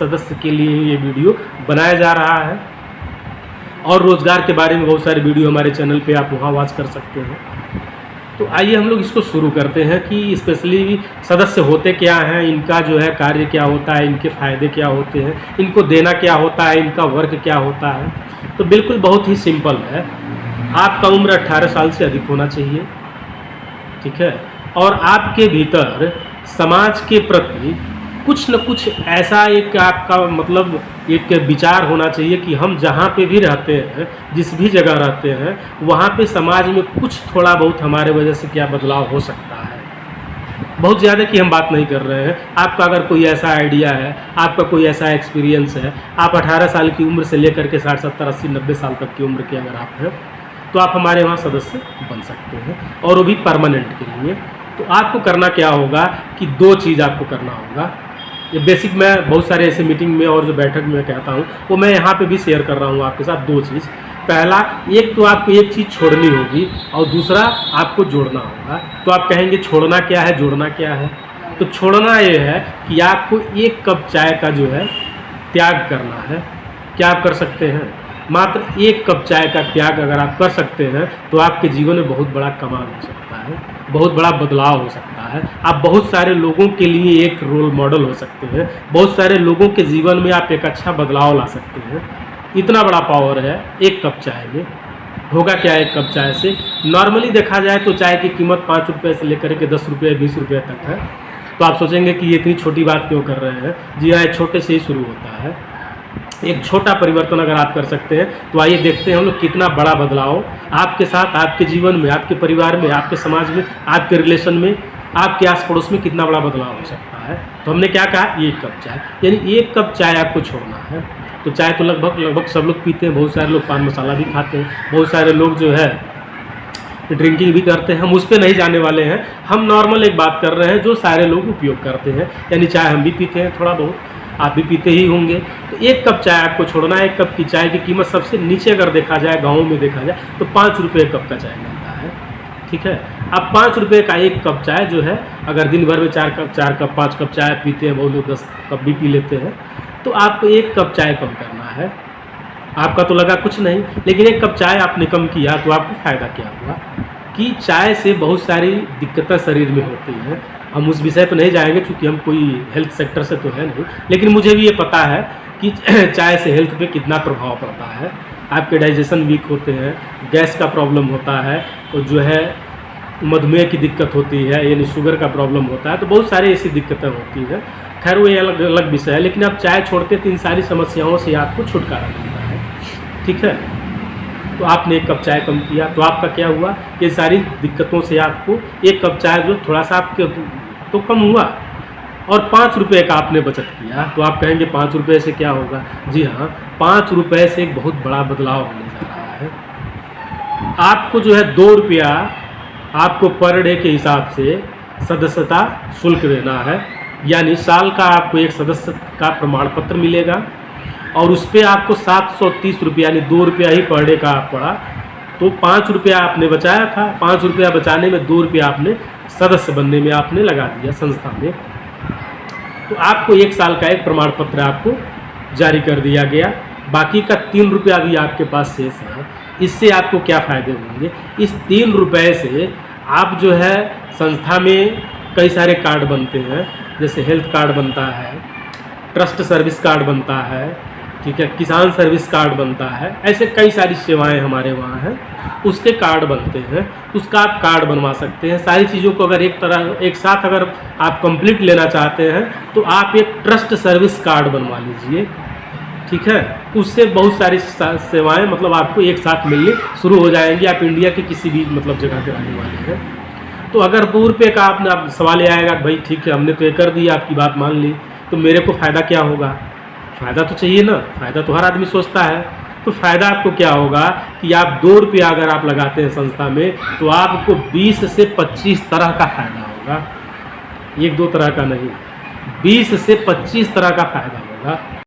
सदस्य के लिए ये वीडियो बनाया जा रहा है। और रोज़गार के बारे में बहुत सारे वीडियो हमारे चैनल पे आप वहाँ वॉच कर सकते हैं। तो आइए हम लोग इसको शुरू करते हैं कि स्पेशली सदस्य होते क्या हैं, इनका जो है कार्य क्या होता है, इनके फ़ायदे क्या होते हैं, इनको देना क्या होता है, इनका वर्क क्या होता है। तो बिल्कुल बहुत ही सिंपल है। आपका उम्र 18 साल से अधिक होना चाहिए, ठीक है, और आपके भीतर समाज के प्रति कुछ न कुछ ऐसा एक आपका मतलब एक विचार होना चाहिए कि हम जहाँ पे भी रहते हैं, जिस भी जगह रहते हैं, वहाँ पे समाज में कुछ थोड़ा बहुत हमारे वजह से क्या बदलाव हो सकता है। बहुत ज़्यादा की हम बात नहीं कर रहे हैं। आपका अगर कोई ऐसा आइडिया है, आपका कोई ऐसा एक्सपीरियंस है, आप 18 साल की उम्र से लेकर के 60, 70, 80, 90 साल तक की उम्र के अगर आप हैं, तो आप हमारे वहाँ सदस्य बन सकते हैं, और वो भी परमानेंट के लिए। तो आपको करना क्या होगा कि 2 चीज़ आपको करना होगा। ये बेसिक मैं बहुत सारे ऐसे मीटिंग में और जो बैठक में कहता हूँ, वो मैं यहाँ पे भी शेयर कर रहा हूँ आपके साथ। 2 चीज़, पहला, एक तो आपको एक चीज़ छोड़नी होगी और दूसरा आपको जोड़ना होगा। तो आप कहेंगे छोड़ना क्या है, जोड़ना क्या है? तो छोड़ना ये है कि आपको 1 कप चाय का जो है त्याग करना है। क्या आप कर सकते हैं? मात्र 1 कप चाय का त्याग अगर आप कर सकते हैं तो आपके जीवन में बहुत बड़ा कमाल हो सकता है, बहुत बड़ा बदलाव हो सकता है। आप बहुत सारे लोगों के लिए एक रोल मॉडल हो सकते हैं, बहुत सारे लोगों के जीवन में आप एक अच्छा बदलाव ला सकते हैं। इतना बड़ा पावर है 1 कप चाय में। होगा क्या 1 कप चाय से? नॉर्मली देखा जाए तो चाय की कीमत 5 रुपये से लेकर के 10 रुपये, 20 रुपये तक है। तो आप सोचेंगे कि ये इतनी छोटी बात क्यों कर रहे हैं? जी हाँ, छोटे से ही शुरू होता है। एक छोटा परिवर्तन अगर आप कर सकते हैं तो आइए देखते हैं हम लोग कितना बड़ा बदलाव आपके साथ, आपके जीवन में, आपके परिवार में, आपके समाज में, आपके रिलेशन में, आपके आस पड़ोस में कितना बड़ा बदलाव हो सकता है। तो हमने क्या कहा? 1 कप चाय, यानी 1 कप चाय आपको छोड़ना है। तो चाय तो लगभग सब लोग पीते हैं, बहुत सारे लोग पान मसाला भी खाते हैं, बहुत सारे लोग जो है ड्रिंकिंग भी करते हैं। हम उस पर नहीं जाने वाले हैं, हम नॉर्मल एक बात कर रहे हैं जो सारे लोग उपयोग करते हैं। यानी चाय हम भी पीते हैं, थोड़ा बहुत आप भी पीते ही होंगे। तो 1 कप चाय आपको छोड़ना है। 1 कप की चाय की कीमत सबसे नीचे अगर देखा जाए, गाँव में देखा जाए, तो 5 रुपये कप का चाय मिलता है, ठीक है। अब 5 रुपये का 1 कप चाय जो है, अगर दिन भर में 4 कप 5 कप चाय पीते हैं, बहुत लोग 10 कप भी पी लेते हैं, तो आपको 1 कप चाय कम करना है। आपका तो लगा कुछ नहीं, लेकिन 1 कप चाय आपने कम किया तो आपको फ़ायदा क्या हुआ कि चाय से बहुत सारी दिक्कतें शरीर में होती हैं। हम उस विषय पर नहीं जाएंगे क्योंकि हम कोई हेल्थ सेक्टर से तो है नहीं, लेकिन मुझे भी ये पता है कि चाय से हेल्थ पे कितना प्रभाव पड़ता है। आपके डाइजेशन वीक होते हैं, गैस का प्रॉब्लम होता है, और जो है मधुमेह की दिक्कत होती है, यानी शुगर का प्रॉब्लम होता है। तो बहुत सारी ऐसी दिक्कतें होती हैं। खैर वो अलग अलग विषय है, लेकिन आप चाय छोड़ते तो इन सारी समस्याओं से आपको छुटकारा मिलता है, ठीक है। तो आपने 1 कप चाय कम किया तो आपका क्या हुआ? ये सारी दिक्कतों से आपको 1 कप चाय जो थोड़ा सा आपके तो कम हुआ, और 5 रुपये का आपने बचत किया। तो आप कहेंगे 5 रुपये से क्या होगा? जी हाँ, 5 रुपये से एक बहुत बड़ा बदलाव होने जा रहा है। आपको जो है 2 रुपया आपको पर डे के हिसाब से सदस्यता शुल्क देना है, यानी साल का आपको एक सदस्य का प्रमाण पत्र मिलेगा, और उस पर आपको 730 रुपये, यानी 2 रुपया ही पर डे का आप पड़ा। तो 5 रुपया आपने बचाया था, 5 रुपया बचाने में 2 रुपया आपने सदस्य बनने में आपने लगा दिया संस्था में। तो आपको 1 साल का एक प्रमाण पत्र आपको जारी कर दिया गया। बाकी का 3 रुपया भी आपके पास शेष है। इससे आपको क्या फ़ायदे होंगे? इस 3 रुपये से आप जो है संस्था में कई सारे कार्ड बनते हैं, जैसे हेल्थ कार्ड बनता है, ट्रस्ट सर्विस कार्ड बनता है, ठीक है, किसान सर्विस कार्ड बनता है, ऐसे कई सारी सेवाएं हमारे वहाँ हैं, उसके कार्ड बनते हैं। उसका आप कार्ड बनवा सकते हैं। सारी चीज़ों को अगर एक साथ अगर आप कंप्लीट लेना चाहते हैं तो आप एक ट्रस्ट सर्विस कार्ड बनवा लीजिए, ठीक है। उससे बहुत सारी सेवाएं मतलब आपको एक साथ मिलनी शुरू हो जाएंगी। आप इंडिया के किसी भी मतलब जगह के रहने वाले हैं तो अगर 2 रुपये का आप सवाल ये आएगा भाई ठीक है, हमने तो ये कर दिया, आपकी बात मान ली, तो मेरे को फ़ायदा क्या होगा? फ़ायदा तो चाहिए ना, फ़ायदा तो हर आदमी सोचता है। तो फ़ायदा आपको क्या होगा कि आप 2 रुपया अगर आप लगाते हैं संस्था में तो आपको 20 से 25 तरह का फ़ायदा होगा। 1-2 तरह का नहीं, 20 से 25 तरह का फ़ायदा होगा।